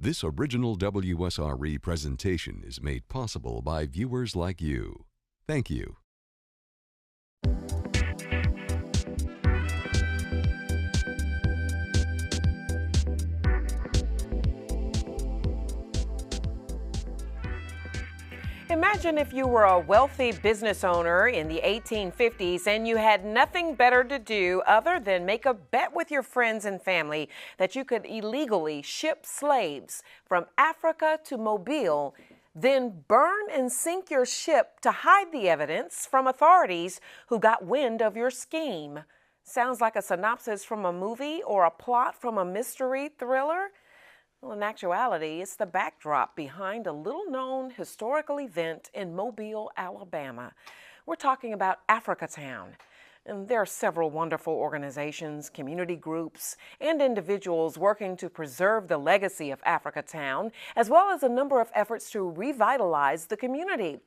This original WSRE presentation is made possible by viewers like you. Thank you. Imagine if you were a wealthy business owner in the 1850s and you had nothing better to do other than make a bet with your friends and family that you could illegally ship slaves from Africa to Mobile, then burn and sink your ship to hide the evidence from authorities who got wind of your scheme. Sounds like a synopsis from a movie or a plot from a mystery thriller? Well, in actuality, it's the backdrop behind a little-known historical event in Mobile, Alabama. We're talking about Africatown. And there are several wonderful organizations, community groups, and individuals working to preserve the legacy of Africatown, as well as a number of efforts to revitalize the community.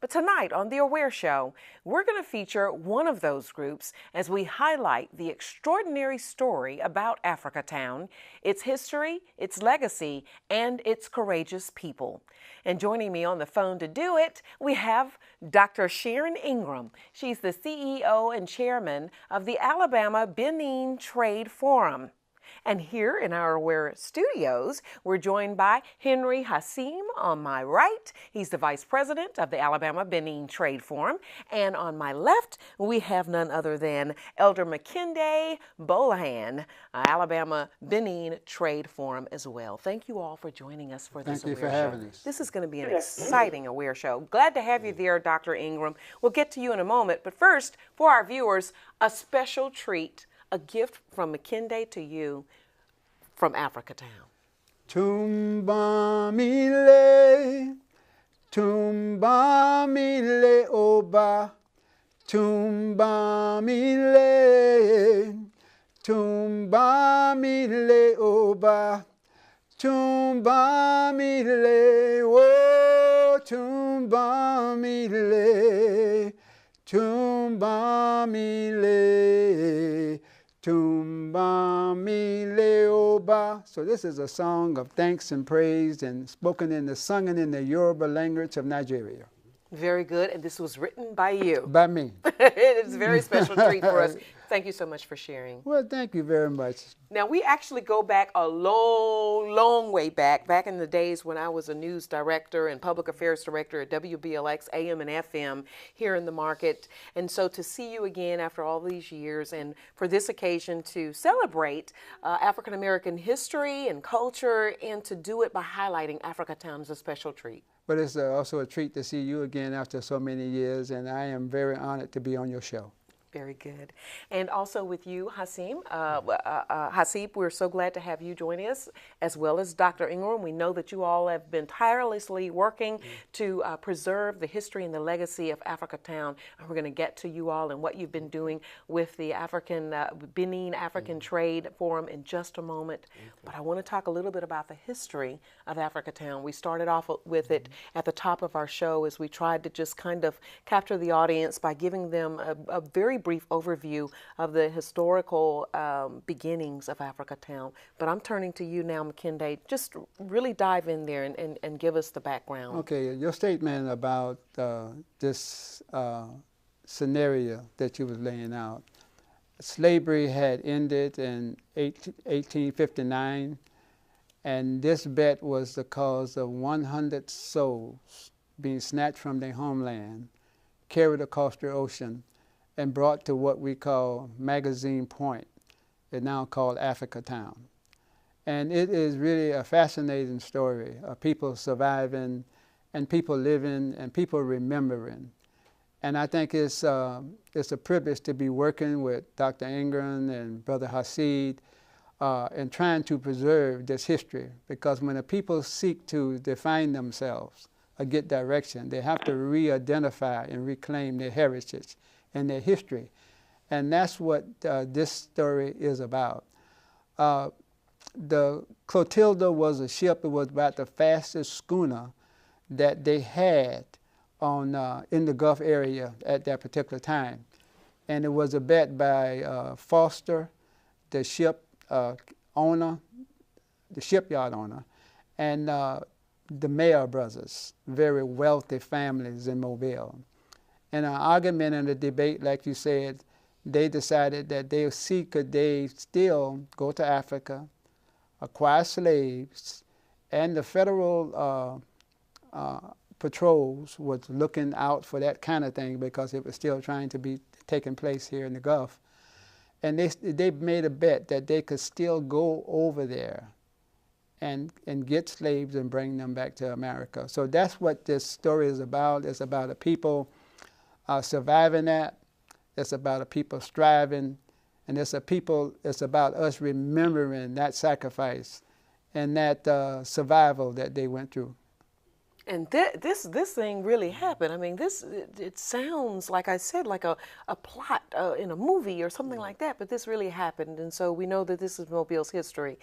But tonight on The Aware Show, we're going to feature one of those groups as we highlight the extraordinary story about Africatown, its history, its legacy, and its courageous people. And joining me on the phone to do it, we have Dr. Sharon Ingram. She's the CEO and chairman of the Alabama-Benin Trade Forum. And here in our Aware studios, we're joined by Henry Haseeb on my right. He's the vice president of the Alabama-Benin Trade Forum. And on my left, we have none other than Elder Makinde Gbolahan, Alabama-Benin Trade Forum as well. Thank you all for joining us for this Aware Show. Thank you for having us. This is going to be an exciting Aware Show. Glad to have you there, Dr. Ingram. We'll get to you in a moment. But first, for our viewers, a special treat. A gift from Makinde to you from Africatown. Tumbamile, tumbamile oba, tumbamile, tumbamile oba, tumbamile, oh, tumbamile, tumbamile. Tumbamile oba. So this is a song of thanks and praise and sung in the Yoruba language of Nigeria. Very good, and this was written by you. By me. It is a very special treat for us. Thank you so much for sharing. Well, thank you very much. Now, we actually go back a long, long way back in the days when I was a news director and public affairs director at WBLX AM and FM here in the market. And so to see you again after all these years and for this occasion to celebrate African American history and culture and to do it by highlighting Africatown is a special treat. But it's also a treat to see you again after so many years, and I am very honored to be on your show. Very good. And also with you, Haseeb, we're so glad to have you join us, as well as Dr. Ingram. We know that you all have been tirelessly working to preserve the history and the legacy of Africatown. And we're going to get to you all and what you've been doing with the Benin African Trade Forum in just a moment. But I want to talk a little bit about the history of Africatown. We started off with it at the top of our show as we tried to just kind of capture the audience by giving them a very brief overview of the historical beginnings of Africatown. But I'm turning to you now, Makinde. Just really dive in there and give us the background. Okay, your statement about this scenario that you was laying out. Slavery had ended in 1859, and this bet was the cause of 100 souls being snatched from their homeland, carried across the ocean, and brought to what we call Magazine Point, it's now called Africatown. And it is really a fascinating story of people surviving and people living and people remembering. And I think it's a privilege to be working with Dr. Ingram and Brother Haseeb and trying to preserve this history, because when the people seek to define themselves or get direction, they have to re-identify and reclaim their heritage and their history. And that's what this story is about. The Clotilda was a ship that was about the fastest schooner that they had on in the Gulf area at that particular time. And it was a bet by Foster, the ship owner, the shipyard owner, and the Mayer brothers, very wealthy families in Mobile. In an argument and a debate, like you said, they decided that could they still go to Africa, acquire slaves, and the federal patrols was looking out for that kind of thing because it was still trying to be taking place here in the Gulf. And they made a bet that they could still go over there and get slaves and bring them back to America. So that's what this story is about. It's about a people surviving that. It's about a people striving. And it's about us remembering that sacrifice and that survival that they went through. And this thing really happened. I mean, it sounds, like I said, like a plot in a movie or something like that, but this really happened. And so we know that this is Mobile's history.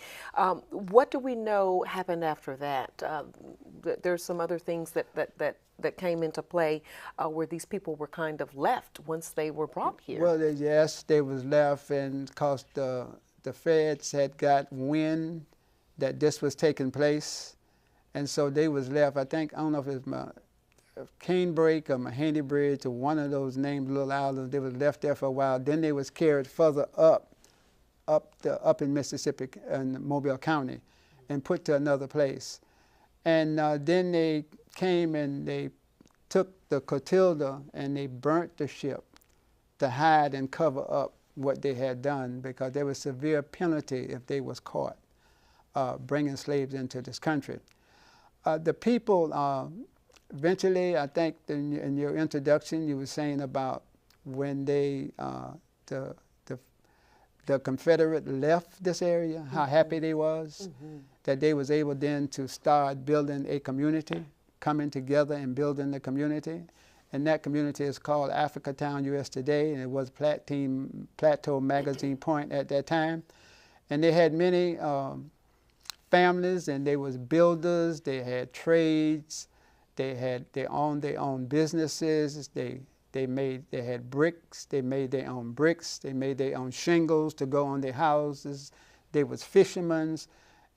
What do we know happened after that? There's some other things that came into play where these people were kind of left once they were brought here. Well, yes, they was left, and because the feds had got wind that this was taking place. And so they was left, I don't know if it's Canebrake or Mahoney Bridge or one of those named little islands. They was left there for a while. Then they was carried further up in Mississippi and Mobile County and put to another place. And then they came and they took the Clotilda and they burnt the ship to hide and cover up what they had done, because there was severe penalty if they was caught bringing slaves into this country. The people, eventually, I think in your introduction, you were saying about when the Confederate left this area, how happy they was, that they was able then to start building a community, coming together and building the community. And that community is called Africatown US today, and it was Plateau Magazine Point at that time. And they had many families, and they was builders, they had trades, they owned their own businesses, they had bricks, they made their own bricks, they made their own shingles to go on their houses, they was fishermen,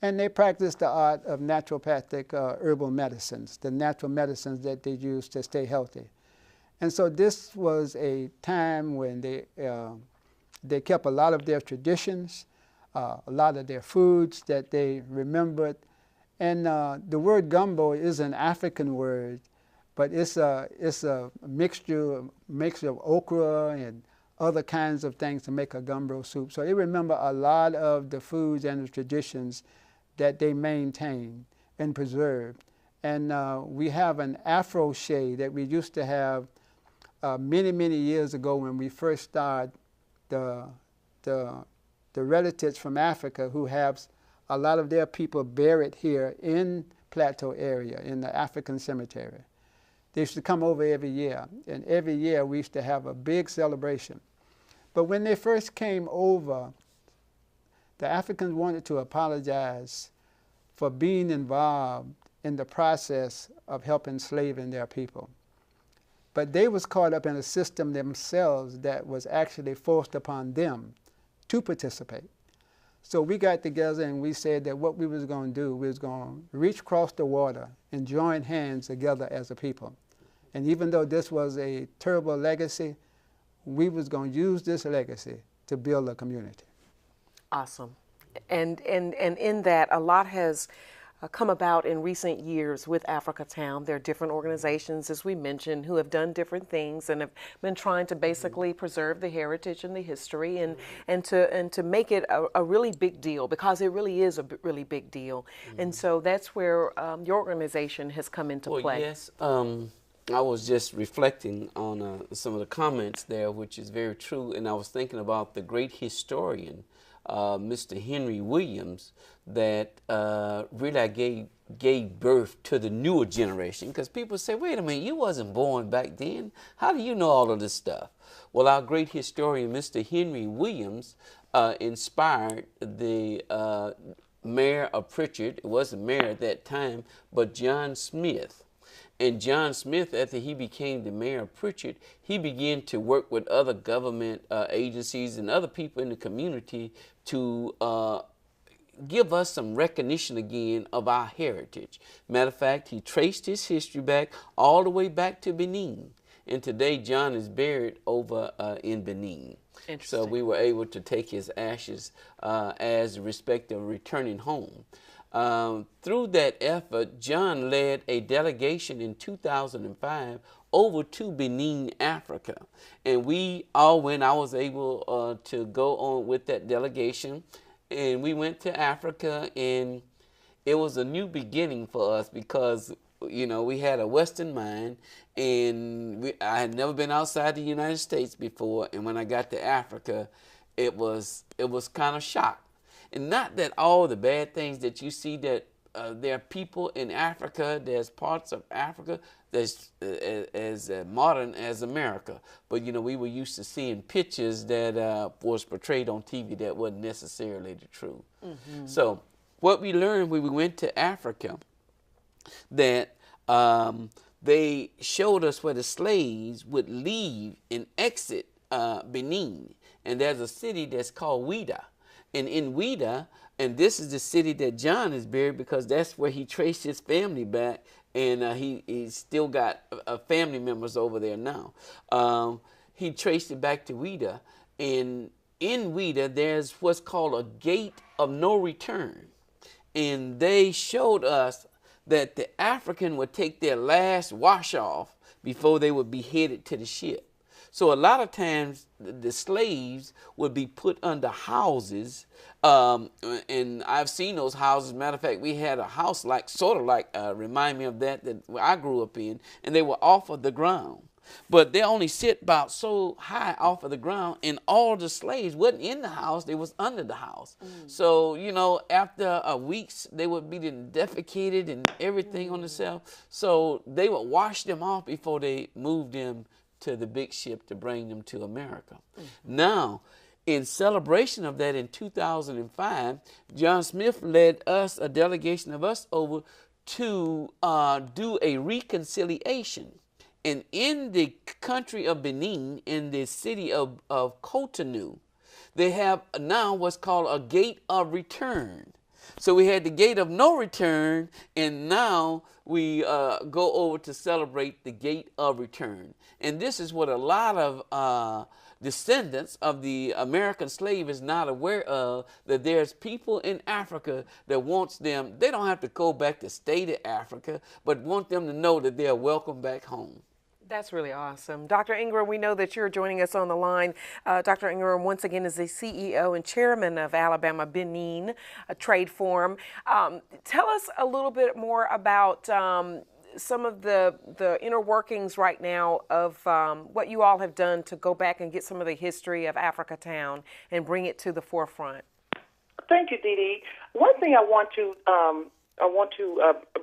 and they practiced the art of naturopathic herbal medicines, the natural medicines that they used to stay healthy. And so this was a time when they kept a lot of their traditions, a lot of their foods that they remembered. And the word gumbo is an African word, but it's a mixture of okra and other kinds of things to make a gumbo soup. So they remember a lot of the foods and the traditions that they maintained and preserved. And we have an Afro shea that we used to have many, many years ago when we first started the relatives from Africa who have a lot of their people buried here in Plateau area, in the African cemetery. They used to come over every year, and every year we used to have a big celebration. But when they first came over, the Africans wanted to apologize for being involved in the process of helping enslaving their people. But they was caught up in a system themselves that was actually forced upon them to participate. So we got together and we said that what we was going to do, we was going to reach across the water and join hands together as a people. And even though this was a terrible legacy, we was going to use this legacy to build a community. Awesome. And in that, a lot has come about in recent years with Africatown. There are different organizations, as we mentioned, who have done different things and have been trying to basically preserve the heritage and the history and to make it a really big deal, because it really is a really big deal. And so that's where your organization has come into play. Yes. I was just reflecting on some of the comments there, which is very true, and I was thinking about the great historian, Mr. Henry Williams, that really gave birth to the newer generation, because people say, wait a minute, you wasn't born back then. How do you know all of this stuff? Well, our great historian, Mr. Henry Williams, inspired the mayor of Pritchard. It wasn't mayor at that time, but John Smith. And John Smith, after he became the mayor of Pritchard, he began to work with other government agencies and other people in the community to give us some recognition again of our heritage. Matter of fact, he traced his history back all the way back to Benin. And today, John is buried over in Benin. So we were able to take his ashes as a respect of returning home. Through that effort, John led a delegation in 2005 over to Benin, Africa. And we all went. I was able to go on with that delegation. And we went to Africa, and it was a new beginning for us because, you know, we had a Western mind, and I had never been outside the United States before. And when I got to Africa, it was kind of shocked. And not that all the bad things that you see, that there are people in Africa, there's parts of Africa that's as modern as America. But, you know, we were used to seeing pictures that was portrayed on TV that wasn't necessarily the truth. Mm-hmm. So what we learned when we went to Africa, that they showed us where the slaves would leave and exit Benin. And there's a city that's called Ouida. And in Ouida, and this is the city that John is buried, because that's where he traced his family back, and he's still got family members over there now. He traced it back to Ouida, and in Ouida there's what's called a gate of no return. And they showed us that the African would take their last wash off before they would be headed to the ship. So a lot of times the slaves would be put under houses, and I've seen those houses. Matter of fact, we had a house remind me of that I grew up in, and they were off of the ground. But they only sit about so high off of the ground, and all the slaves wasn't in the house, they was under the house. So, you know, after weeks, they would be defecated and everything on themselves. So they would wash them off before they moved them to the big ship to bring them to America. Now, in celebration of that, in 2005, John Smith led a delegation of us over to do a reconciliation. And in the country of Benin, in the city of Cotonou, they have now what's called a gate of return. So we had the gate of no return, and now we go over to celebrate the gate of return. And this is what a lot of descendants of the American slave is not aware of, that there's people in Africa that wants them, they don't have to go back to stay to Africa, but want them to know that they are welcome back home. That's really awesome. Dr. Ingram, we know that you're joining us on the line. Dr. Ingram, once again, is the CEO and chairman of Alabama-Benin Trade Forum. Tell us a little bit more about some of the inner workings right now of what you all have done to go back and get some of the history of Africatown and bring it to the forefront. Thank you, Dee Dee. One thing I want to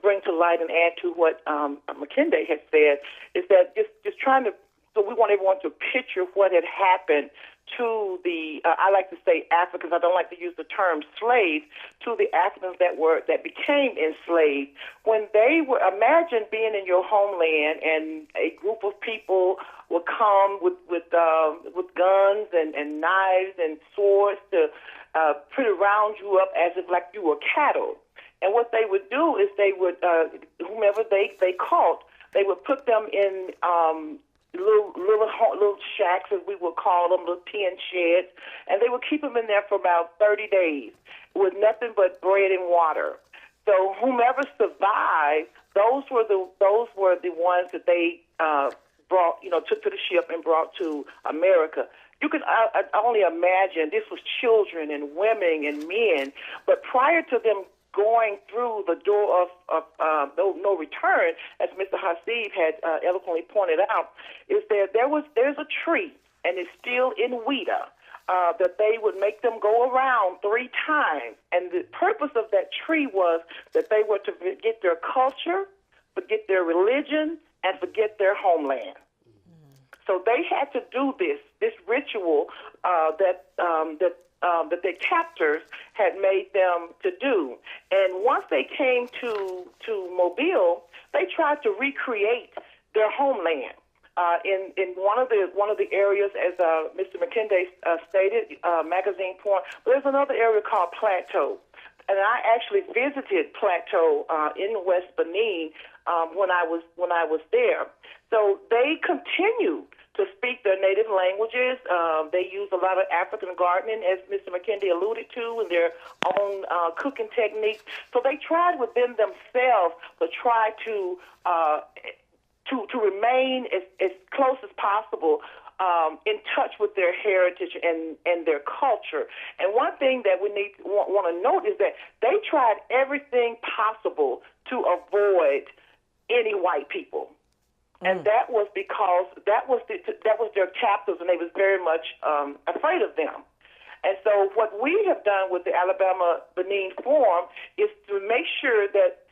bring to light and add to what Makinde had said is that just trying to, so we want everyone to picture what had happened to the, I like to say Africans, I don't like to use the term slaves, to the Africans that became enslaved. When they were, imagine being in your homeland and a group of people would come with guns and knives and swords to put around you up as if like you were cattle. And what they would do is they would, whomever they caught, they would put them in little shacks, as we would call them, little tin sheds, and they would keep them in there for about 30 days with nothing but bread and water. So whomever survived, those were the ones that they brought, took to the ship and brought to America. You can only imagine, this was children and women and men, but prior to them going through the door of no return, as Mr. Haseeb had eloquently pointed out, is there's a tree, and it's still in Ouida, that they would make them go around 3 times. And the purpose of that tree was that they were to forget their culture, forget their religion, and forget their homeland. So they had to do this ritual that their captors had made them to do. And once they came to Mobile, they tried to recreate their homeland. In one of the areas, as Mr. Makinde stated, magazine point, but there's another area called Plateau. and I actually visited Plateau in West Benin when I was there. So they continue to speak their native languages. They use a lot of African gardening, as Mr. Makinde alluded to, in their own cooking techniques. So they tried within themselves to try to remain as close as possible in touch with their heritage and their culture. And one thing that we want to note is that they tried everything possible to avoid any white people. And that was because that was their captors, and they was very much afraid of them. And so what we have done with the Alabama-Benin Forum is to make sure that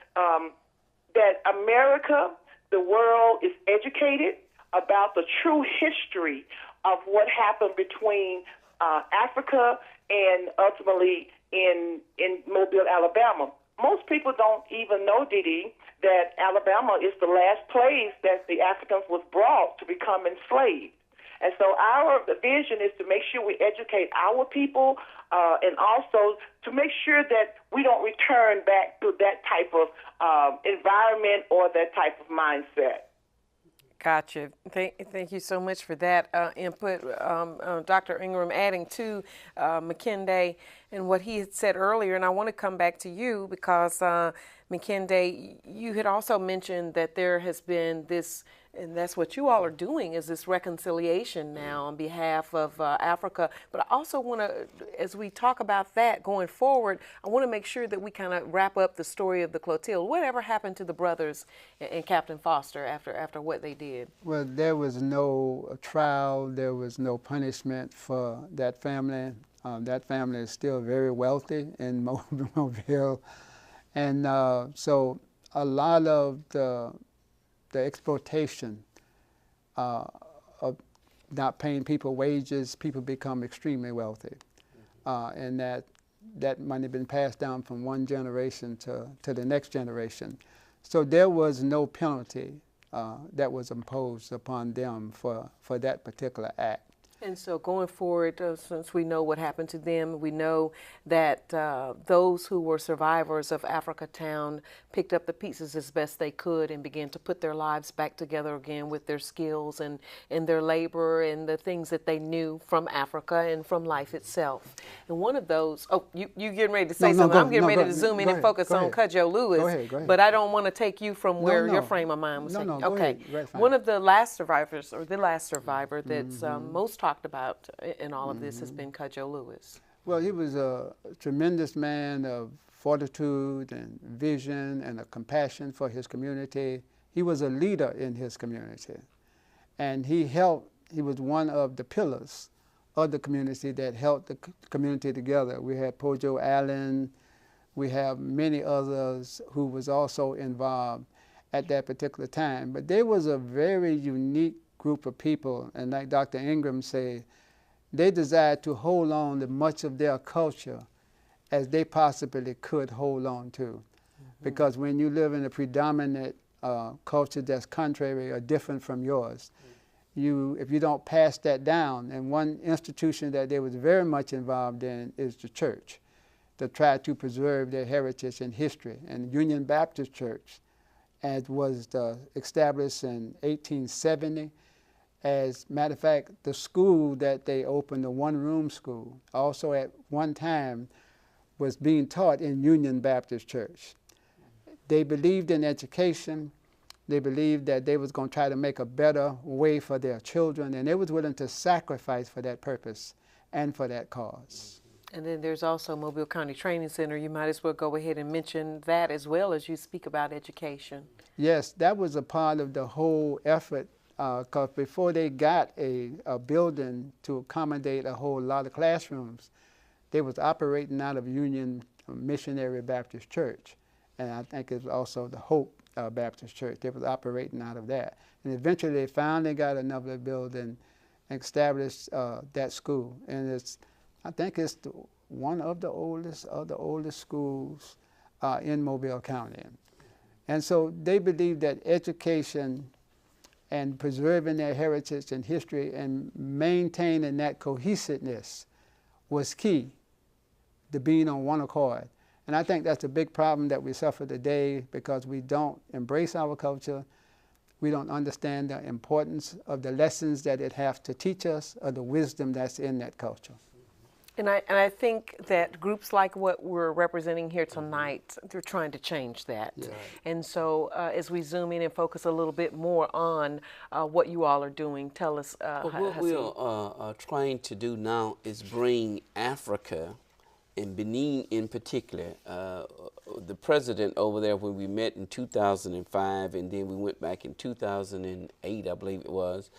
that America, the world, is educated about the true history of what happened between Africa and ultimately in Mobile, Alabama. Most people don't even know, Dee Dee, that Alabama is the last place that the Africans was brought to become enslaved. And so our vision is to make sure we educate our people and also to make sure that we don't return back to that type of environment or that type of mindset. Gotcha. Thank you so much for that input, Dr. Ingram, adding to Makinde and what he had said earlier. And I want to come back to you because, Makinde, you had also mentioned that there has been this, and that's what you all are doing, is this reconciliation now on behalf of Africa. But I also want to, as we talk about that going forward, I want to make sure that we kind of wrap up the story of the Clotilde. Whatever happened to the brothers and Captain Foster after what they did? Well, there was no trial. There was no punishment for that family. That family is still very wealthy in Mobile. And so a lot of the exploitation of not paying people wages, people become extremely wealthy. And that money been passed down from one generation to the next generation. So there was no penalty that was imposed upon them for that particular act. And so going forward, since we know what happened to them, we know that those who were survivors of Africatown picked up the pieces as best they could and began to put their lives back together again with their skills and their labor and the things that they knew from Africa and from life itself. And one of those, you getting ready to say something. I'm getting ready to zoom in and focus on Cudjoe Lewis. Go ahead. But I don't want to take you from where your frame of mind was taking. Okay. One of the last survivors, or the last survivor that's most talked about in all of this has been Cudjoe Lewis. Well, he was a tremendous man of fortitude and vision and a compassion for his community. He was a leader in his community. And he was one of the pillars of the community that held the community together. We had Pojo Allen, we have many others who was also involved at that particular time. But there was a very unique group of people, and like Dr. Ingram said, they desired to hold on to much of their culture as they possibly could hold on to. Because when you live in a predominant culture that's contrary or different from yours, if you don't pass that down, and one institution that they was very much involved in is the church, to try to preserve their heritage and history. And Union Baptist Church, as was established in 1870, as a matter of fact, the school that they opened, the one-room school, also at one time was being taught in Union Baptist Church. They believed in education. They believed that they was going to try to make a better way for their children, and they was willing to sacrifice for that purpose and for that cause. And then there's also Mobile County Training Center. You might as well go ahead and mention that as well as you speak about education. Yes, that was a part of the whole effort. Because before they got a building to accommodate a whole lot of classrooms, they was operating out of Union Missionary Baptist Church. And I think it was also the Hope Baptist Church. They was operating out of that. And eventually they finally got another building and established that school. And I think it's one of the oldest schools in Mobile County. And so they believe that education and preserving their heritage and history and maintaining that cohesiveness was key to being on one accord. And I think that's a big problem that we suffer today because we don't embrace our culture. We don't understand the importance of the lessons that it has to teach us or the wisdom that's in that culture. And I think that groups like what we're representing here tonight, they're trying to change that. Yeah. And so as we zoom in and focus a little bit more on what you all are doing, tell us. What we are trying to do now is bring Africa, and Benin in particular. The president over there, when we met in 2005, and then we went back in 2008, I believe it was,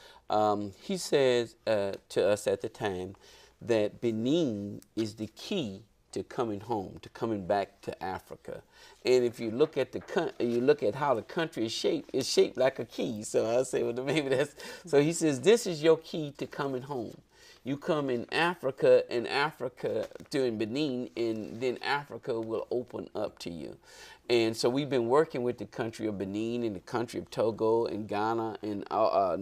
he says to us at the time that Benin is the key to coming home, to coming back to Africa. And if you look at how the country is shaped, it's shaped like a key. So I say, well, maybe that's. So he says, this is your key to coming home. You come in Africa, doing Benin, and then Africa will open up to you. And so we've been working with the country of Benin and the country of Togo and Ghana and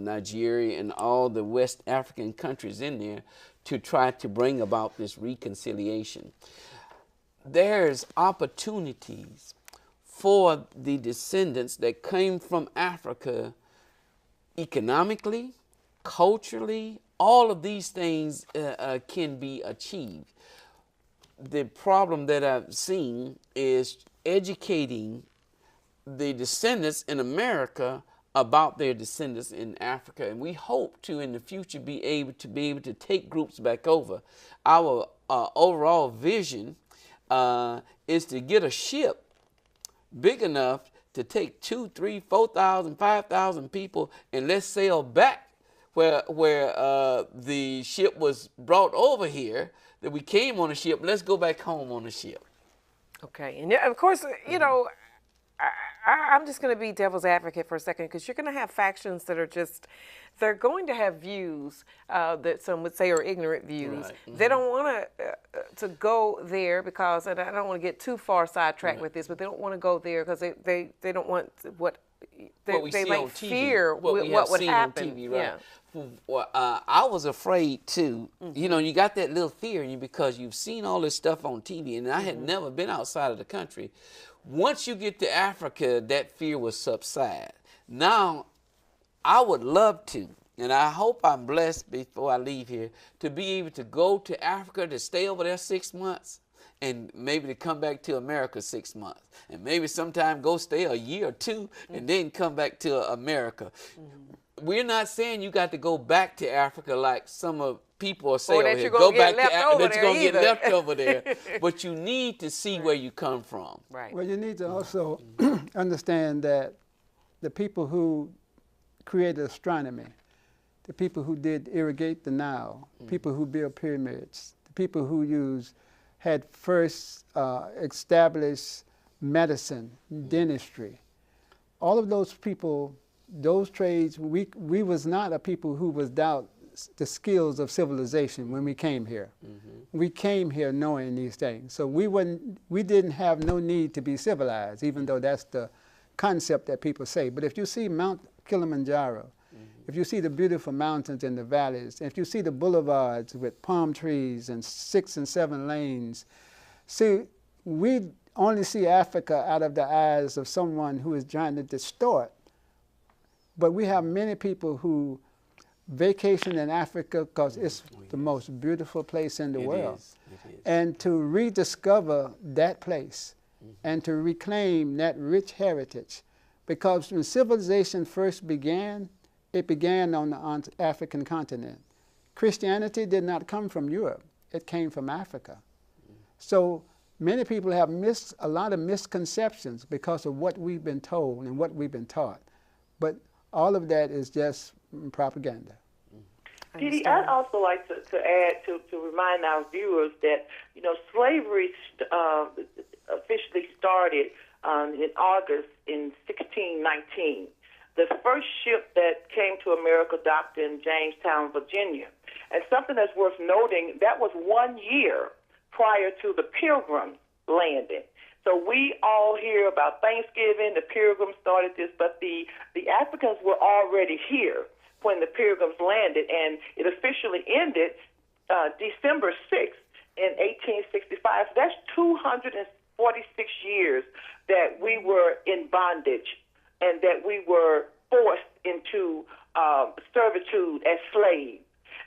Nigeria and all the West African countries in there to try to bring about this reconciliation. There's opportunities for the descendants that came from Africa economically, culturally. All of these things can be achieved. The problem that I've seen is educating the descendants in America about their descendants in Africa, and we hope to in the future be able to take groups back over. Our overall vision is to get a ship big enough to take 2,000, 3,000, 4,000, 5,000 people, and let's sail back where the ship was brought over here, that we came on a ship. Let's go back home on a ship. Okay, and of course, you know, I'm just going to be devil's advocate for a second, because you're going to have factions that are just, they're going to have views that some would say are ignorant views. Right. Mm-hmm. They don't want to go there because, and I don't want to get too far sidetracked with this, but they don't want to go there because they don't want what they might fear what would happen. On TV, right? Yeah. Well, I was afraid too. Mm-hmm. You know, you got that little fear in you because you've seen all this stuff on TV, and I had never been outside of the country. Once you get to Africa, that fear will subside. Now, I would love to, and I hope I'm blessed before I leave here, to be able to go to Africa, to stay over there 6 months, and maybe to come back to America 6 months, and maybe sometime go stay a year or two, and then come back to America. We're not saying you got to go back to Africa like some of people are saying, that you're going to get left over there. But you need to see where you come from. Right. Well, you need to also understand that the people who created astronomy, the people who did irrigate the Nile, people who built pyramids, the people who had first established medicine, dentistry, all of those people, those trades, we was not a people who was doubt the skills of civilization when we came here. We came here knowing these things. So we didn't have no need to be civilized, even though that's the concept that people say. But if you see Mount Kilimanjaro, if you see the beautiful mountains and the valleys, if you see the boulevards with palm trees and 6 and 7 lanes, see, we only see Africa out of the eyes of someone who is trying to distort. But we have many people who vacation in Africa because it's the most beautiful place in the world. It is. And to rediscover that place and to reclaim that rich heritage. Because when civilization first began, it began on the African continent. Christianity did not come from Europe. It came from Africa. So many people have a lot of misconceptions because of what we've been told and what we've been taught. But all of that is just propaganda. Dee Dee, I'd also like to add, to remind our viewers that, you know, slavery officially started in August in 1619. The first ship that came to America docked in Jamestown, Virginia. And something that's worth noting, that was 1 year prior to the Pilgrims landing. So we all hear about Thanksgiving, the Pilgrims started this, but the Africans were already here when the Pilgrims landed, and it officially ended December 6th in 1865. So that's 250 46 years that we were in bondage and that we were forced into servitude as slaves.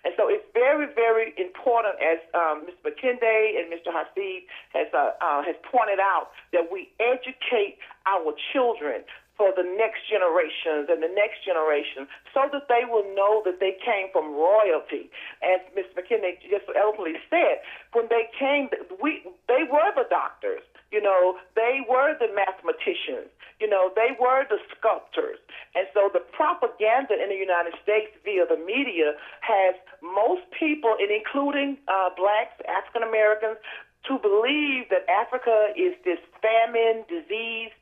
And so it's very, very important, as Mr. Makinde and Mr. Haseeb has pointed out, that we educate our children for the next generations and the next generation, so that they will know that they came from royalty. As Mr. Makinde just eloquently said, when they came, they were the doctors. You know, they were the mathematicians. You know, they were the sculptors. And so the propaganda in the United States via the media has most people, and including blacks, African Americans, to believe that Africa is this famine, disease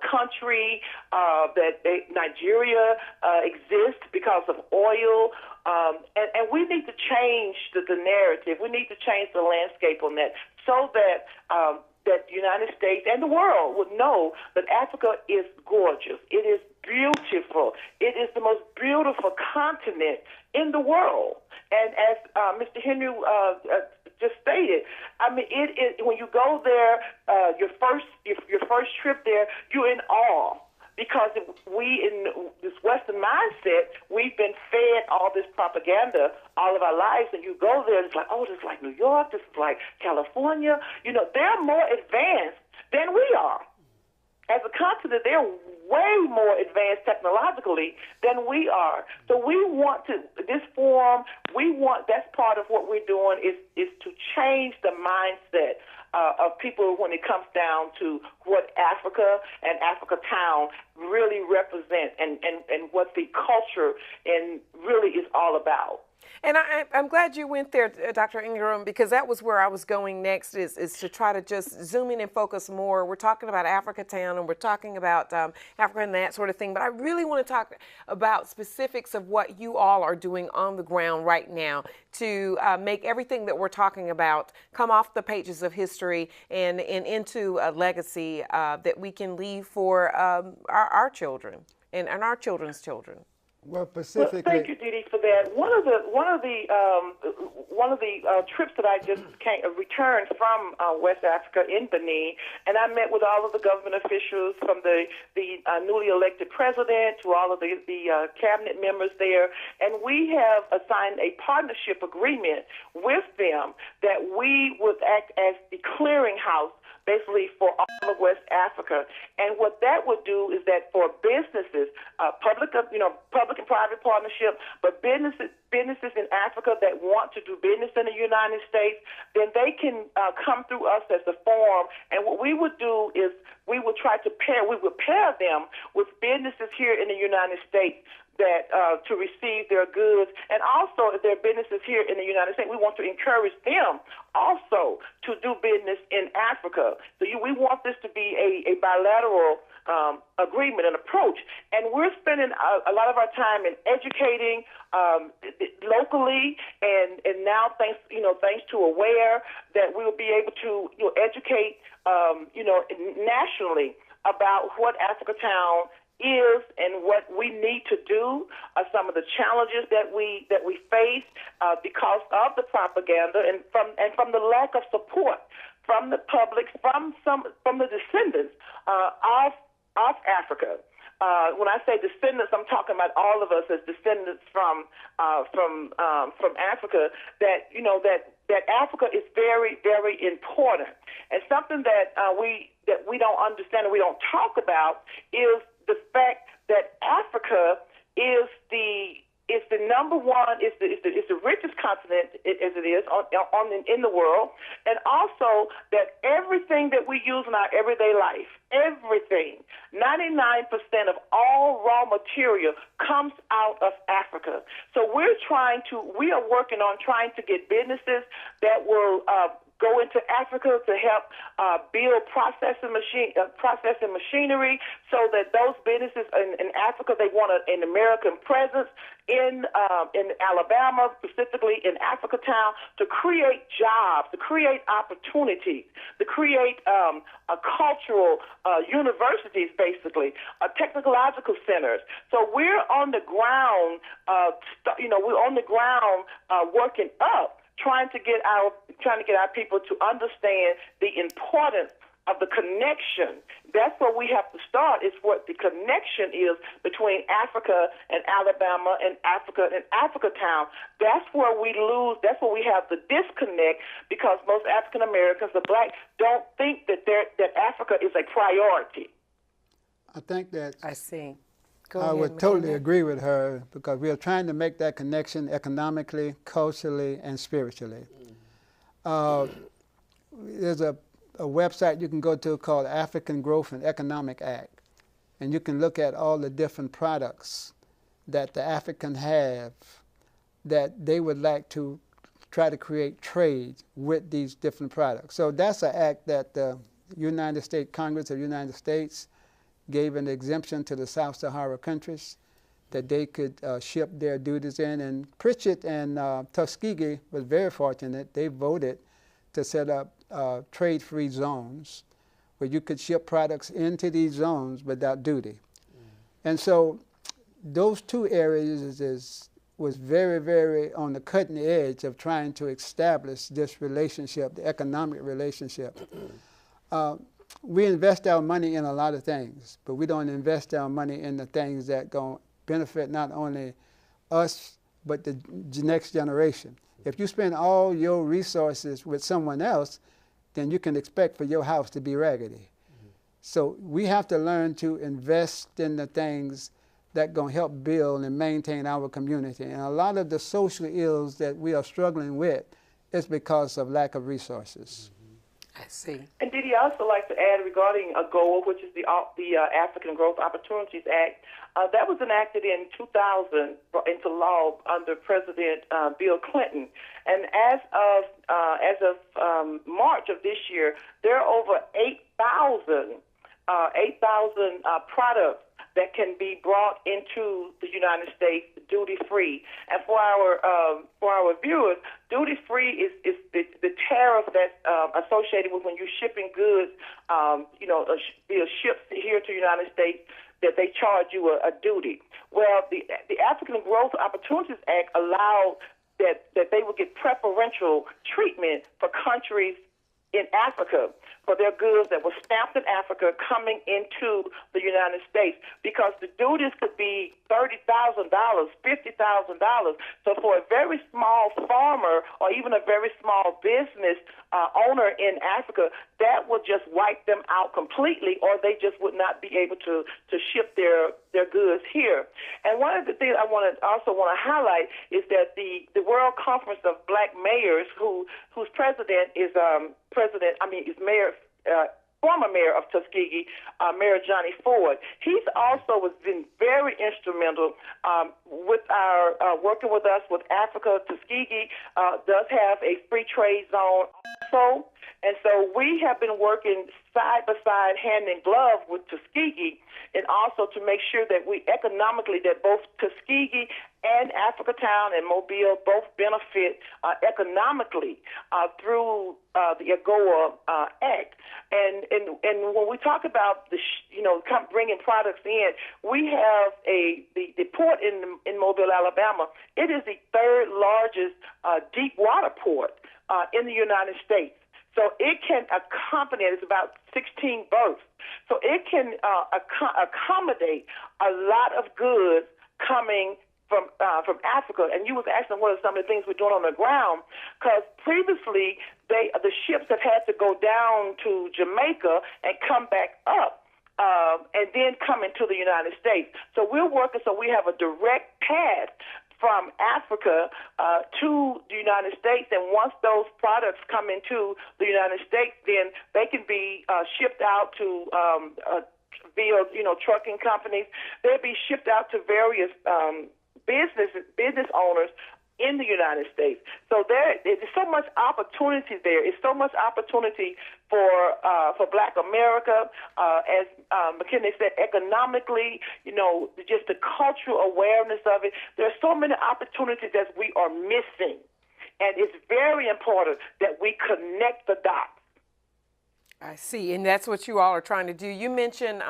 country, that Nigeria exists because of oil. And we need to change the narrative. We need to change the landscape on that, so that that the United States and the world would know that Africa is gorgeous. It is beautiful. It is the most beautiful continent in the world. And as Mr. Henry just stated, I mean, it is, when you go there, your first trip there, you're in awe. Because we, in this Western mindset, we've been fed all this propaganda all of our lives, and you go there, and it's like, oh, this is like New York, this is like California. You know, they're more advanced than we are. As a continent, they're way more advanced technologically than we are. So we want to, this forum, that's part of what we're doing is to change the mindset of people when it comes down to what Africa and Africatown really represent and what the culture and really is all about. And I'm glad you went there, Dr. Ingram, because that was where I was going next, is to try to just zoom in and focus more. We're talking about Africatown and we're talking about Africa and that sort of thing, but I really want to talk about specifics of what you all are doing on the ground right now to make everything that we're talking about come off the pages of history and into a legacy that we can leave for our children and our children's children. Well, specifically. Well, thank you, Dee Dee, for that. One of the trips that I just returned from West Africa in Benin, and I met with all of the government officials, from the newly elected president to all of the cabinet members there, and we have assigned a partnership agreement with them that we would act as the clearinghouse basically for all of West Africa. And what that would do is that for businesses, public and private partnership, but businesses in Africa that want to do business in the United States, then they can come through us as a forum. And what we would do is we would pair them with businesses here in the United States that to receive their goods. And also, if there are businesses here in the United States, we want to encourage them also to do business in Africa. So we want this to be a bilateral agreement and approach. And we're spending a lot of our time in educating locally, and now thanks to AWARE, that we will be able to educate nationally about what Africatown is and what we need to do, some of the challenges that we face because of the propaganda and from the lack of support from the public, from the descendants of Africa. When I say descendants, I'm talking about all of us as descendants from Africa. That Africa is very, very important, and something that we don't understand and we don't talk about is the fact that Africa is the number one, is the richest continent as it is in the world, and also that everything that we use in our everyday life, everything, 99% of all raw material comes out of Africa. So we are working on trying to get businesses that will go into Africa to help build processing machinery, so that those businesses in Africa, they want an American presence in Alabama, specifically in Africatown, to create jobs, to create opportunities, to create a cultural universities, basically, technological centers. So we're on the ground, working up, trying to get our people to understand the importance of the connection. That's where we have to start, is what the connection is between Africa and Alabama and Africa and Africatown. That's where we lose, that's where we have the disconnect, because most African Americans, the black, don't think that Africa is a priority. I think that I see. I would totally agree with her, because we are trying to make that connection economically, culturally, and spiritually. There's a website you can go to called African Growth and Economic Act, and you can look at all the different products that the African have that they would like to try to create trade with these different products. So that's an act that the United States Congress of the United States gave an exemption to the South Sahara countries that they could ship their duties in. And Pritchett and Tuskegee was very fortunate. They voted to set up trade-free zones where you could ship products into these zones without duty. And so those two areas was very, very on the cutting edge of trying to establish this relationship, the economic relationship. We invest our money in a lot of things, but we don't invest our money in the things that going to benefit not only us, but the next generation. If you spend all your resources with someone else, then you can expect for your house to be raggedy. So we have to learn to invest in the things that going to help build and maintain our community. And a lot of the social ills that we are struggling with is because of lack of resources. I see. And Dee Dee, I also like to add regarding AGOA, which is the African Growth Opportunities Act. That was enacted in 2000 into law under President Bill Clinton. And as of March of this year, there are over 8,000 products that can be brought into the United States duty-free. And for our viewers, duty-free is the tariff that's associated with when you're shipping goods, shipped here to the United States, that they charge you a duty. Well, the African Growth Opportunities Act allowed that they would get preferential treatment for countries in Africa for their goods that were stamped in Africa coming into the United States, because the duties could be $30,000, $50,000. So for a very small farmer or even a very small business owner in Africa, that would just wipe them out completely, or they just would not be able to ship their goods here. And one of the things I also want to highlight is that the World Conference of Black Mayors, whose president is Mayor, former mayor of Tuskegee, Mayor Johnny Ford. He's also been very instrumental with our working with us with Africa. Tuskegee does have a free trade zone also. And so we have been working side by side, hand in glove with Tuskegee, and also to make sure that we economically, that both Tuskegee and Africatown and Mobile both benefit economically through the AGOA Act. And when we talk about bringing products in, we have the port in Mobile, Alabama. It is the third largest deep water port in the United States. So it can accommodate, it's about 16 berths. So it can accommodate a lot of goods coming from Africa. And you was asking what are some of the things we're doing on the ground, because previously the ships have had to go down to Jamaica and come back up and then come into the United States. So we're working so we have a direct path from Africa to the United States, and once those products come into the United States, then they can be shipped out to via trucking companies. They'll be shipped out to various business owners in the United States. So there's so much opportunity there. It's so much opportunity for Black America, as Makinde said, economically, just the cultural awareness of it. There's so many opportunities that we are missing, and it's very important that we connect the dots. I see, and that's what you all are trying to do. You mentioned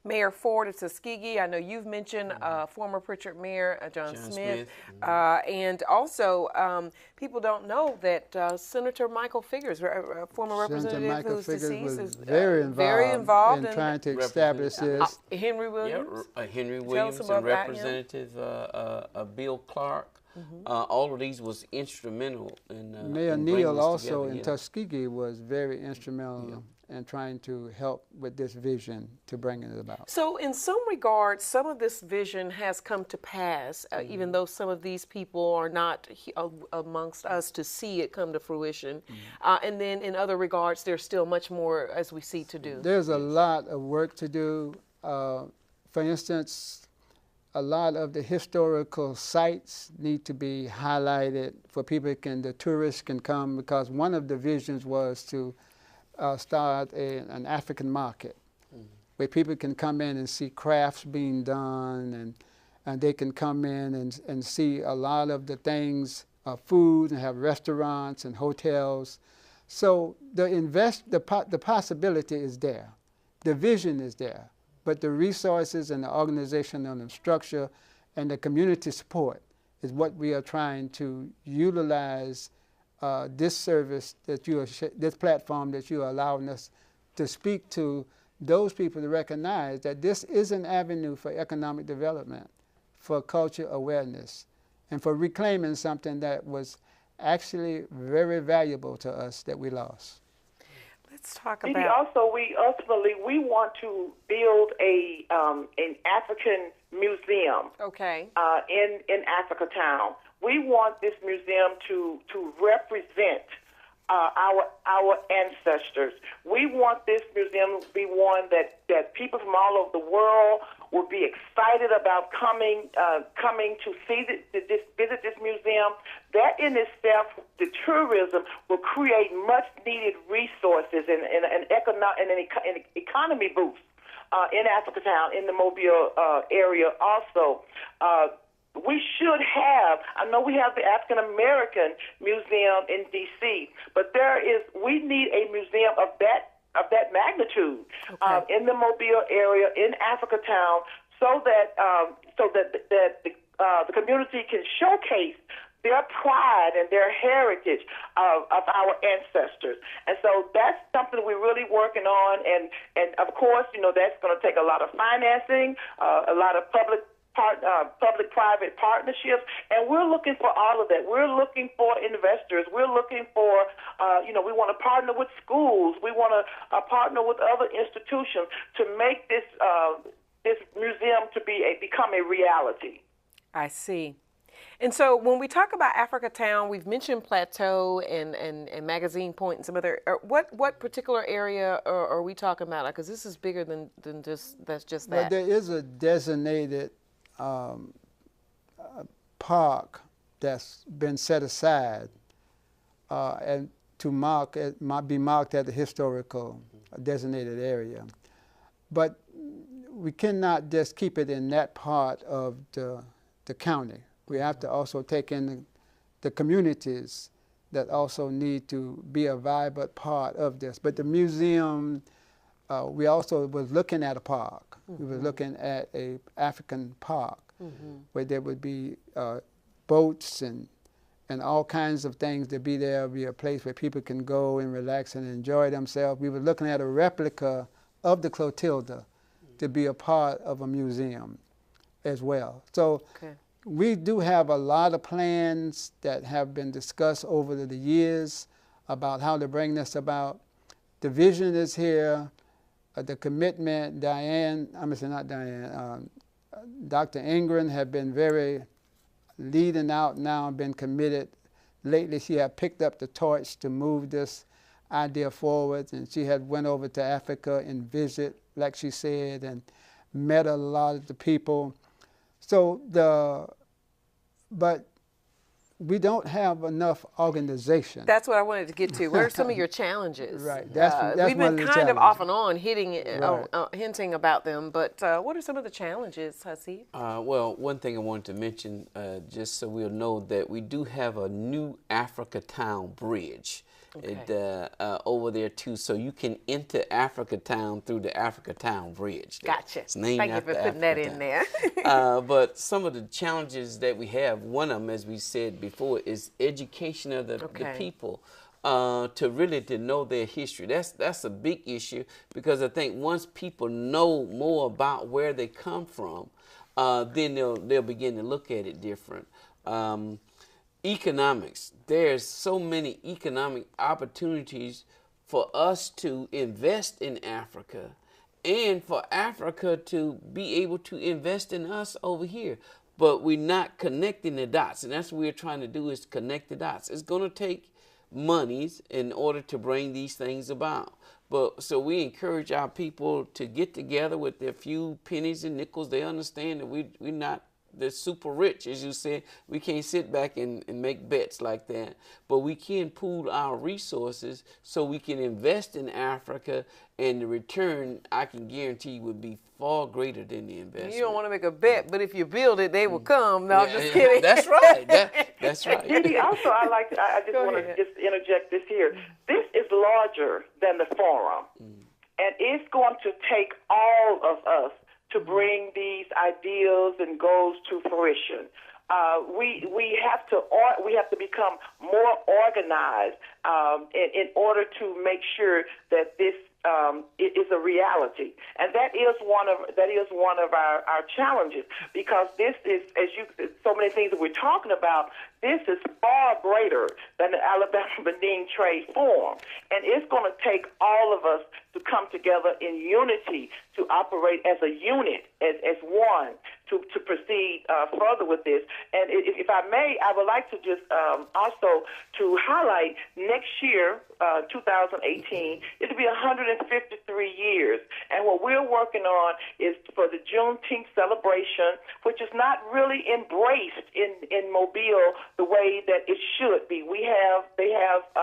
Mayor Ford of Tuskegee. I know you've mentioned former Pritchard Mayor John Smith. And also people don't know that Senator Michael Figures, former representative who's deceased, is very involved in trying to establish this. Henry Williams. Yeah, Henry Williams and Representative Bill Clark. All of these was instrumental in Mayor Neal also in Tuskegee was very instrumental in trying to help with this vision to bring it about. So in some regards, some of this vision has come to pass, even though some of these people are not amongst us to see it come to fruition. And then in other regards, there's still much more, as we see, to do. There's a lot of work to do. For instance, a lot of the historical sites need to be highlighted for people the tourists can come, because one of the visions was to start an African market where people can come in and see crafts being done, and they can come in and see a lot of the things, food, and have restaurants and hotels. So the possibility is there. The vision is there. But the resources and the organizational structure and the community support is what we are trying to utilize this service that this platform that you are allowing us to speak to those people to recognize that this is an avenue for economic development, for culture awareness, and for reclaiming something that was actually very valuable to us that we lost. Let's talk Dee Dee, about. also, we want to build an African museum. Okay. In Africatown. We want this museum to represent our ancestors. We want this museum to be one that people from all over the world will be excited about coming to visit this museum. That in itself, the tourism will create much needed resources and an economy boost in Africatown, in the Mobile area also. We should have, I know we have the African American Museum in D.C., but we need a museum of that magnitude in the Mobile area, in Africatown, so that the community can showcase their pride and their heritage of our ancestors. And so that's something we're really working on. And of course, that's going to take a lot of financing, a lot of public-private partnerships, and we're looking for all of that. We're looking for investors. We're looking for, we want to partner with schools. We want to partner with other institutions to make this museum to become a reality. I see. And so when we talk about Africatown, we've mentioned Plateau and Magazine Point and some other. What particular area are we talking about? Because this is bigger than just that. Well, there is a designated park that's been set aside and to be marked as a historical designated area. But we cannot just keep it in that part of the county. We have to also take in the communities that also need to be a vibrant part of this. But the museum, we also was looking at a park. We were looking at a African park where there would be boats and all kinds of things to be there, be a place where people can go and relax and enjoy themselves. We were looking at a replica of the Clotilda to be a part of a museum as well. So we do have a lot of plans that have been discussed over the years about how to bring this about. The vision is here. The commitment, Dr. Ingram have been very leading out now and been committed. Lately, she had picked up the torch to move this idea forward, and she had went over to Africa and visit, like she said, and met a lot of the people. So but we don't have enough organization. That's what I wanted to get to. What are some of your challenges? Right. That's we've been kind of off and on hinting about them, but what are some of the challenges, Haseeb? Well, one thing I wanted to mention, just so we'll know that we do have a new Africatown bridge. over there too, so you can enter Africatown through the Africatown Bridge. Gotcha. It's named Thank you for putting that in there. But some of the challenges that we have, one of them, as we said before, is education of the people. To really know their history. That's a big issue, because I think once people know more about where they come from, then they'll begin to look at it different. Economics. There's so many economic opportunities for us to invest in Africa, and for Africa to be able to invest in us over here. But we're not connecting the dots, and that's what we're trying to do, is connect the dots. It's going to take monies in order to bring these things about. But so we encourage our people to get together with their few pennies and nickels. They understand that we're not the super rich, as you said. We can't sit back and make bets like that. But we can pool our resources so we can invest in Africa, and the return, I can guarantee, would be far greater than the investment. You don't want to make a bet, but if you build it, they will come. No, I'm just kidding. That's right. That's right. Dee Dee, also, I just want to just interject this here. This is larger than the forum, and it's going to take all of us to bring these ideals and goals to fruition. We have to become more organized in order to make sure that this it is a reality, and that is one of our challenges, because this is, so many things that we're talking about. This is far greater than the Alabama-Benin Trade Forum, and it's going to take all of us to come together in unity, to operate as a unit, as one, to proceed further with this. And if I may, I would like to just also to highlight next year, 2018, it'll be 153 years, and what we're working on is for the Juneteenth celebration, which is not really embraced in Mobile the way that it should be. They have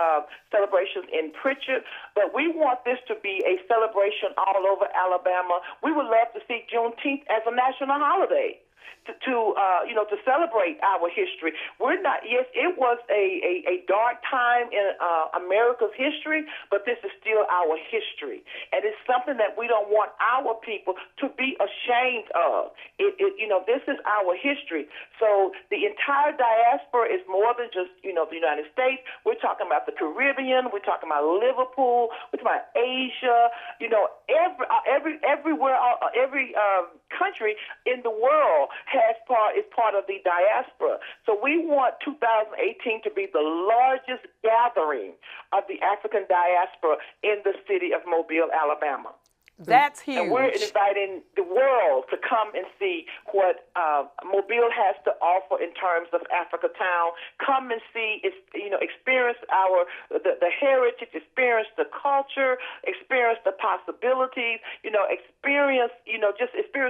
celebrations in Pritchard, but we want this to be a celebration all over Alabama. We would love to see Juneteenth as a national holiday. To celebrate our history. We're not. Yes, it was a dark time in America's history, but this is still our history, and it's something that we don't want our people to be ashamed of. This is our history. So the entire diaspora is more than just the United States. We're talking about the Caribbean. We're talking about Liverpool. We're talking about Asia. Everywhere, every country in the world is part of the diaspora. So we want 2018 to be the largest gathering of the African diaspora in the city of Mobile, Alabama. That's huge. And we're inviting the world to come and see what Mobile has to offer in terms of Africatown. Come and see, experience the heritage, experience the culture, experience the possibilities, experience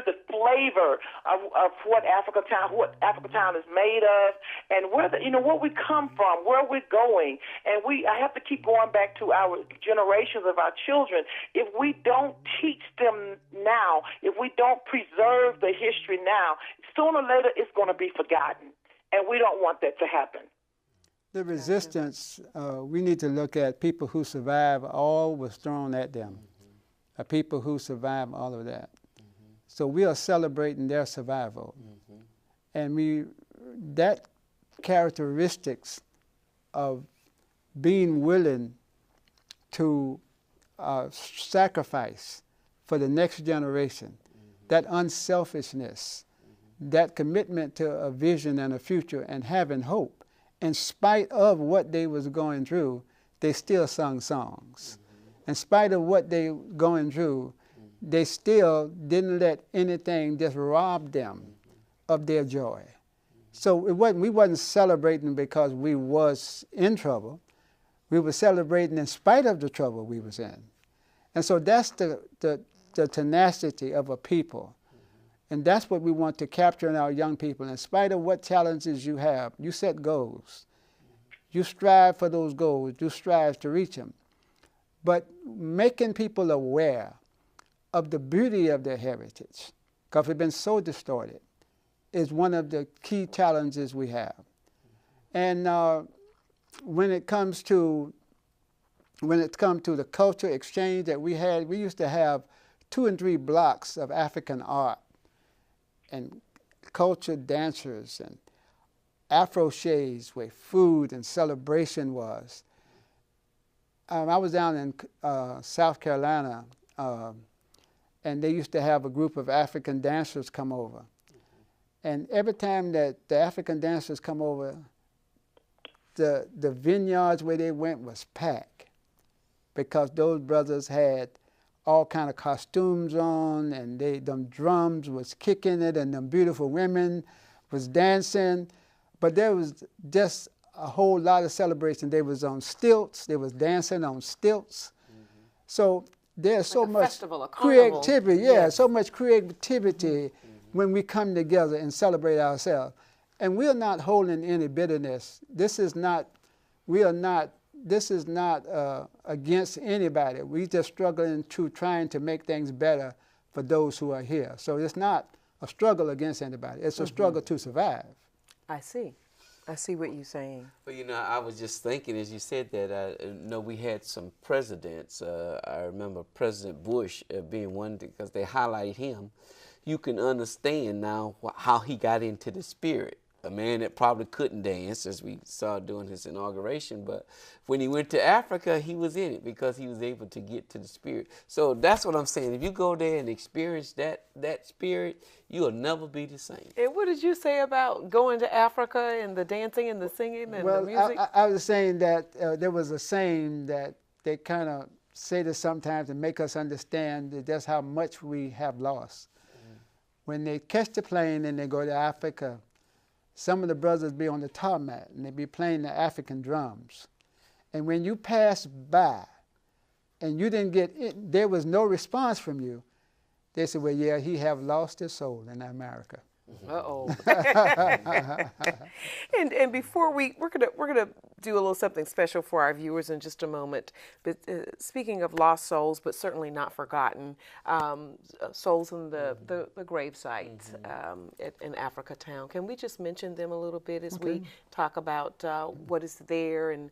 the flavor of what Africatown is made of, and where we come from, where we're going. And I have to keep going back to our generations of our children. If we don't teach them now, if we don't preserve the history now, sooner or later it's going to be forgotten, and we don't want that to happen. The resistance, we need to look at people who survived all was thrown at them, people who survived all of that. So we are celebrating their survival, and that characteristics of being willing to sacrifice for the next generation, that unselfishness, that commitment to a vision and a future and having hope. In spite of what they was going through, they still sung songs. In spite of what they were going through, they still didn't let anything just rob them of their joy. So we wasn't celebrating because we was in trouble. We were celebrating in spite of the trouble we was in. And so that's the tenacity of a people. And that's what we want to capture in our young people. In spite of what challenges you have, you set goals. You strive for those goals. You strive to reach them. But making people aware of the beauty of their heritage, because it's been so distorted, is one of the key challenges we have. And when it comes to when it comes to the culture exchange that we had, we used to have 2 and 3 blocks of African art and culture dancers and Afro shades where food and celebration was. I was down in South Carolina, and they used to have a group of African dancers come over. And every time that the African dancers come over, the vineyards where they went was packed, because those brothers had all kind of costumes on, and them drums was kicking it, and them beautiful women was dancing. But there was just a whole lot of celebration. They was on stilts. They was dancing on stilts. So there's so much festival, creativity. Yeah, so much creativity when we come together and celebrate ourselves. And we're not holding any bitterness. This is not against anybody. We just struggling to trying to make things better for those who are here. So it's not a struggle against anybody. It's a struggle to survive. I see. I see what you're saying. Well, you know, I was just thinking as you said that, we had some presidents. I remember President Bush being one, because they highlighted him. You can understand now how he got into the spirit. A man that probably couldn't dance, as we saw during his inauguration, but when he went to Africa, he was in it because he was able to get to the spirit. So that's what I'm saying. If you go there and experience that spirit, you'll never be the same. And what did you say about going to Africa and the dancing and the singing and the music? I was saying that there was a saying that they kind of say this sometimes to make us understand just how much we have lost. When they catch the plane and they go to Africa, some of the brothers be on the tarmac and they be playing the African drums. And when you pass by and you didn't get in, there was no response from you, they said, well, yeah, he have lost his soul in America. Uh-oh. and before we're gonna do a little something special for our viewers in just a moment. But speaking of lost souls, but certainly not forgotten, souls in the grave sites in Africatown. Can we just mention them a little bit as we talk about what is there and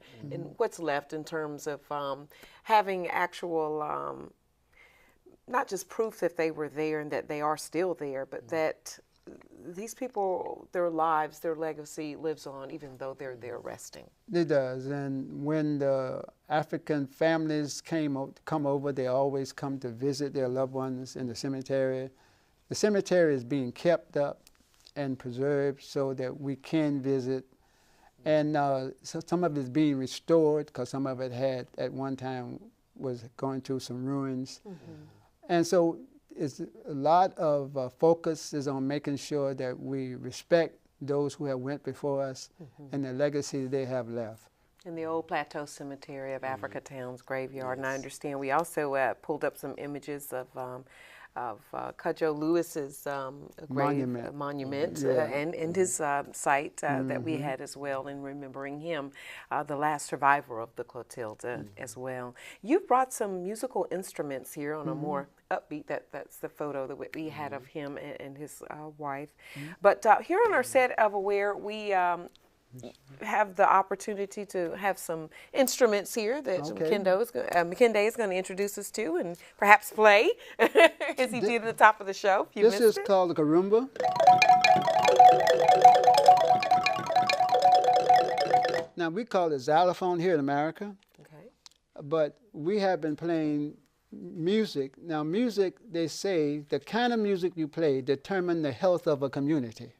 what's left in terms of having actual, not just proof that they were there and that they are still there, but that these people, their lives, their legacy lives on even though they're there resting. It does. And when the African families come over, they always come to visit their loved ones in the cemetery. The cemetery is being kept up and preserved so that we can visit. And so some of it is being restored because some of it had at one time was going through some ruins. And so it's a lot of focus is on making sure that we respect those who have went before us and the legacy they have left. In the old Plateau Cemetery of Africatown's graveyard. And I understand we also pulled up some images of Cudjoe Lewis's monument and his site that we had as well in remembering him, the last survivor of the Clotilda as well. You brought some musical instruments here on a more upbeat, that's the photo that we had of him and his wife. But here on our set of Aware, we have the opportunity to have some instruments here that Makinde is going to introduce us to and perhaps play as he did at the top of the show. This is called the Karumba. Now we call it xylophone here in America, but we have been playing music. Now music, they say, the kind of music you play determines the health of a community.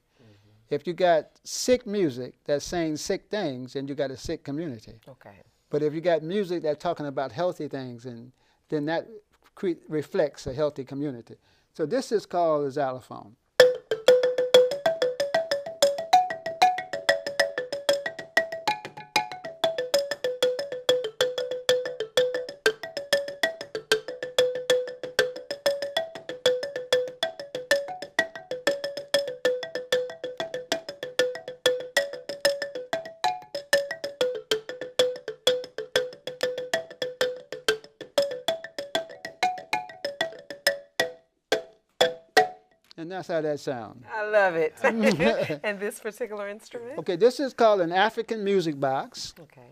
If you got sick music that's saying sick things, then you got a sick community. But if you got music that's talking about healthy things, and then that reflects a healthy community. So this is called a xylophone. And that's how that sounds. I love it. And this particular instrument? Okay, this is called an African music box. Okay.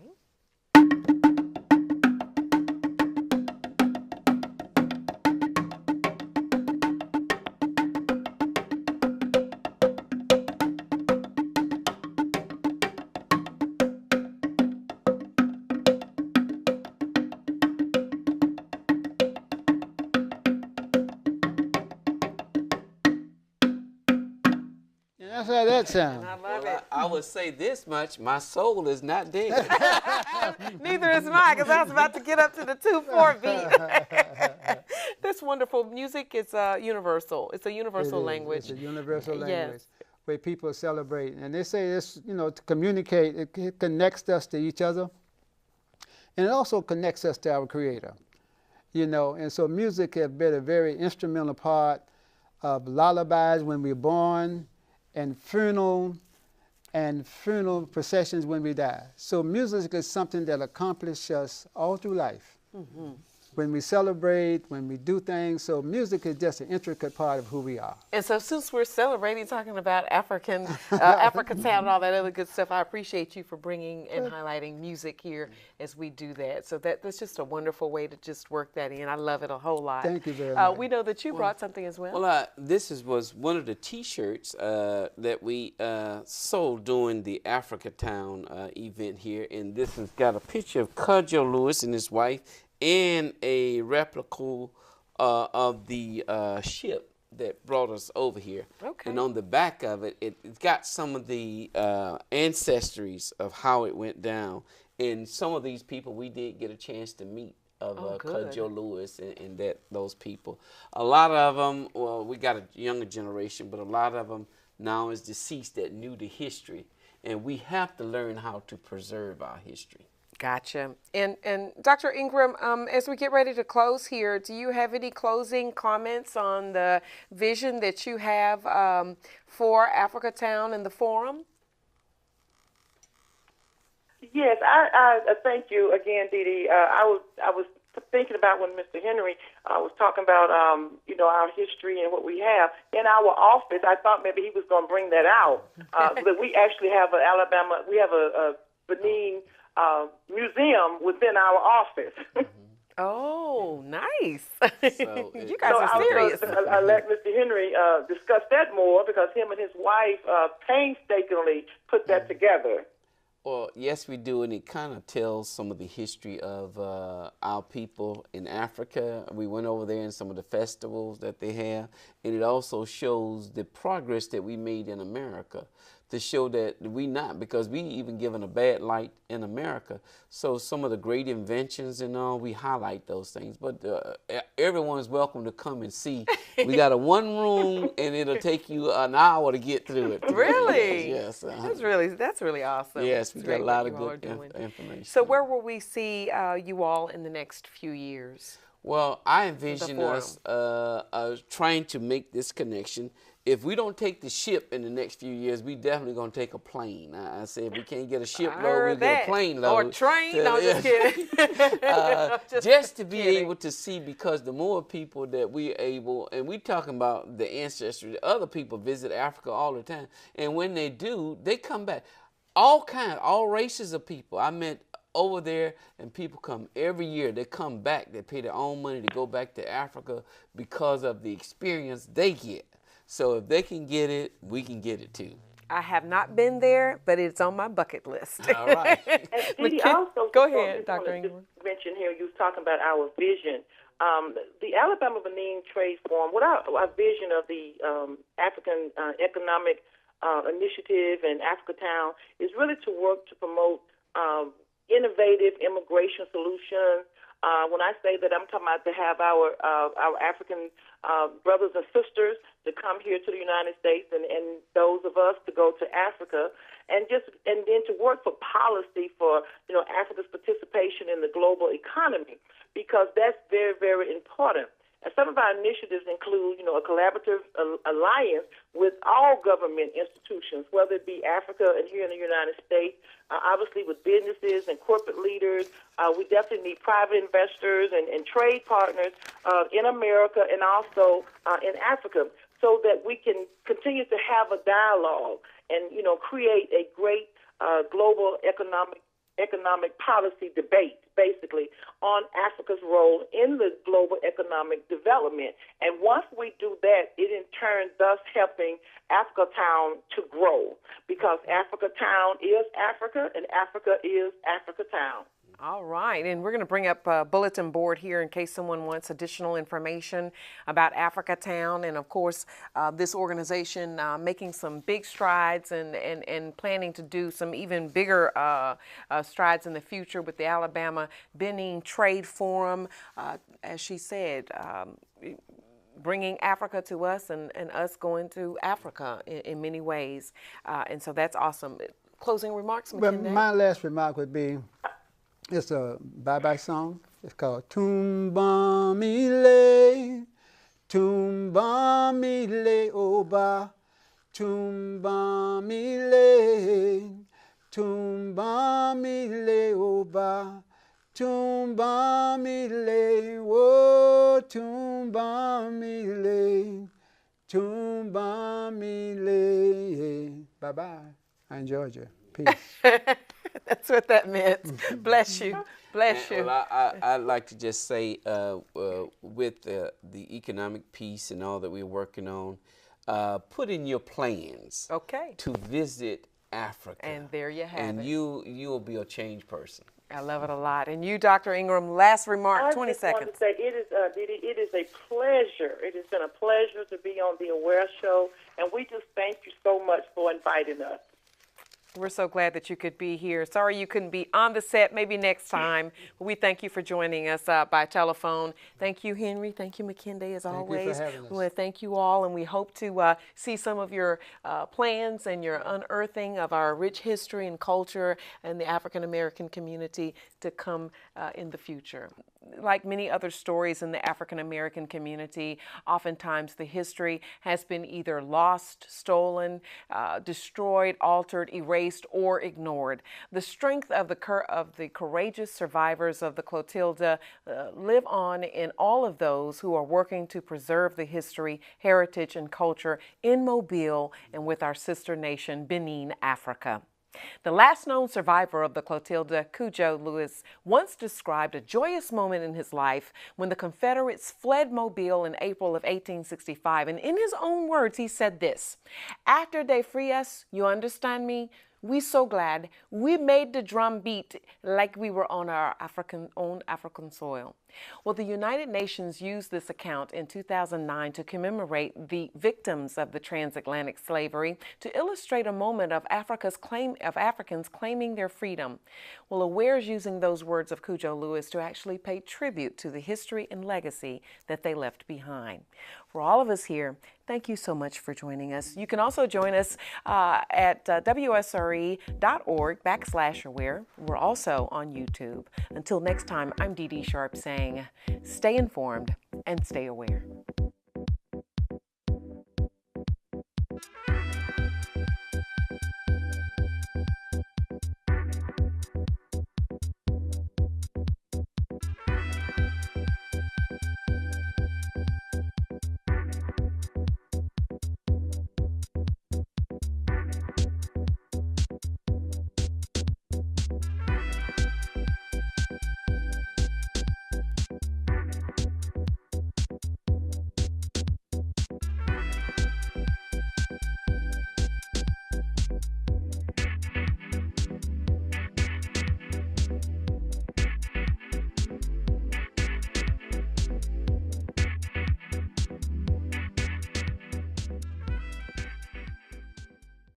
That's how that sounds. I love Well, it. I would say this much: my soul is not dead. Neither is mine, because I was about to get up to the 2/4 beat. That's wonderful. Music is universal. It's a universal language. It's a universal language. Yes. Where people celebrate. And they say this, to communicate, it connects us to each other. And it also connects us to our Creator. And so music has been a very instrumental part of lullabies when we're born and funeral processions when we die. So music is something that accomplishes us all through life. Mm-hmm. When we celebrate, when we do things, so music is just an intricate part of who we are. And so since we're celebrating, talking about Africatown and all that other good stuff, I appreciate you for bringing and highlighting music here as we do that. So that's just a wonderful way to just work that in. I love it a whole lot. Thank you very much. We know that you brought something as well. Well, this was one of the T-shirts that we sold during the Africatown event here, and this has got a picture of Cudjoe Lewis and his wife, and a replica of the ship that brought us over here. Okay. And on the back of it, it's got some of the ancestries of how it went down. And some of these people we did get a chance to meet of Cudjoe Lewis and those people. A lot of them, well, we got a younger generation, but a lot of them now is deceased that knew the history. And we have to learn how to preserve our history. Gotcha. And Dr. Ingram, as we get ready to close here, do you have any closing comments on the vision that you have for Africatown and the forum? Yes, I thank you again, Dee Dee. I was thinking about when Mr. Henry was talking about our history and what we have in our office. I thought maybe he was going to bring that out, but we actually have a Benin museum within our office. Oh, nice. So you guys are serious. I let Mr. Henry discuss that more because him and his wife painstakingly put that together. Well, yes, we do, and it kind of tells some of the history of our people in Africa. We went over there in some of the festivals that they have, and it also shows the progress that we made in America, to show that we not, because we even given a bad light in America. So some of the great inventions and all, we highlight those things. But everyone is welcome to come and see. We got a one room, and it'll take you an hour to get through it. Really? Yes. That's really awesome. Yes, we got a lot of good good information. So where will we see you all in the next few years? Well, I envision us trying to make this connection. If we don't take the ship in the next few years, we definitely going to take a plane. I say if we can't get a ship load, we'll get a plane load. Or train. No, just kidding. Just to be able to see, because the more people that we're able, and we're talking about the ancestry, other people visit Africa all the time. And when they do, they come back. All races of people. I met over there, and people come every year. They come back. They pay their own money to go back to Africa because of the experience they get. So if they can get it, we can get it too. I have not been there, but it's on my bucket list. All right. And also, go ahead, Dr. Ingram. Mention here, you was talking about our vision. The Alabama-Benin Trade Forum, what our vision of the African Economic Initiative and Africatown is really to work to promote innovative immigration solutions. When I say that, I'm talking about to have our African brothers and sisters to come here to the United States, and those of us to go to Africa, and then to work for policy for Africa's participation in the global economy, because that's very, very important. And some of our initiatives include, a collaborative alliance with all government institutions, whether it be Africa and here in the United States, obviously with businesses and corporate leaders. We definitely need private investors and trade partners in America and also in Africa, so that we can continue to have a dialogue and, create a great global economic policy debate, basically, on Africa's role in the global economic development. And once we do that, it in turn thus helping Africatown to grow, because Africatown is Africa and Africa is Africatown. All right, and we're going to bring up a bulletin board here in case someone wants additional information about Africatown, and of course this organization making some big strides and planning to do some even bigger strides in the future with the Alabama-Benin Trade Forum, as she said, bringing Africa to us and us going to Africa in many ways, and so that's awesome. Closing remarks, Makinde? Well, my last remark would be, it's a bye-bye song. It's called Tumbamile, Tumbamile Oba, Tumbamile, Tumbamile Oba, Tumbamile, oh, Tumbamile, Tumbamile. Bye-bye. I enjoyed you. Peace. That's what that meant. Bless you. Bless you. Well, I'd like to just say, with the economic piece and all that we're working on, put in your plans to visit Africa. And there you have and it. you'll be a changed person. I love it a lot. And you, Dr. Ingram, last remark, 20 seconds. I just want to say, Dee Dee, it is a pleasure. It has been a pleasure to be on the Aware Show, and we just thank you so much for inviting us. We're so glad that you could be here. Sorry you couldn't be on the set. Maybe next time. We thank you for joining us by telephone. Thank you, Henry. Thank you, Makinde, as always. Thank you for having us. We want to thank you all, and we hope to see some of your plans and your unearthing of our rich history and culture and the African-American community to come in the future. Like many other stories in the African-American community, oftentimes the history has been either lost, stolen, destroyed, altered, erased, or ignored. The strength of the courageous survivors of the Clotilda live on in all of those who are working to preserve the history, heritage, and culture in Mobile and with our sister nation, Benin, Africa. The last known survivor of the Clotilda, Cudjo Lewis, once described a joyous moment in his life when the Confederates fled Mobile in April of 1865. And in his own words, he said this: "After they free us, you understand me? We so glad we made the drum beat like we were on our own African soil." Well, the United Nations used this account in 2009 to commemorate the victims of the transatlantic slavery to illustrate a moment of Africans claiming their freedom. Well, Aware is using those words of Cudjo Lewis to actually pay tribute to the history and legacy that they left behind. For all of us here, thank you so much for joining us. You can also join us at WSRE.org/aware. We're also on YouTube. Until next time, I'm Dee Dee Sharp saying, stay informed and stay aware.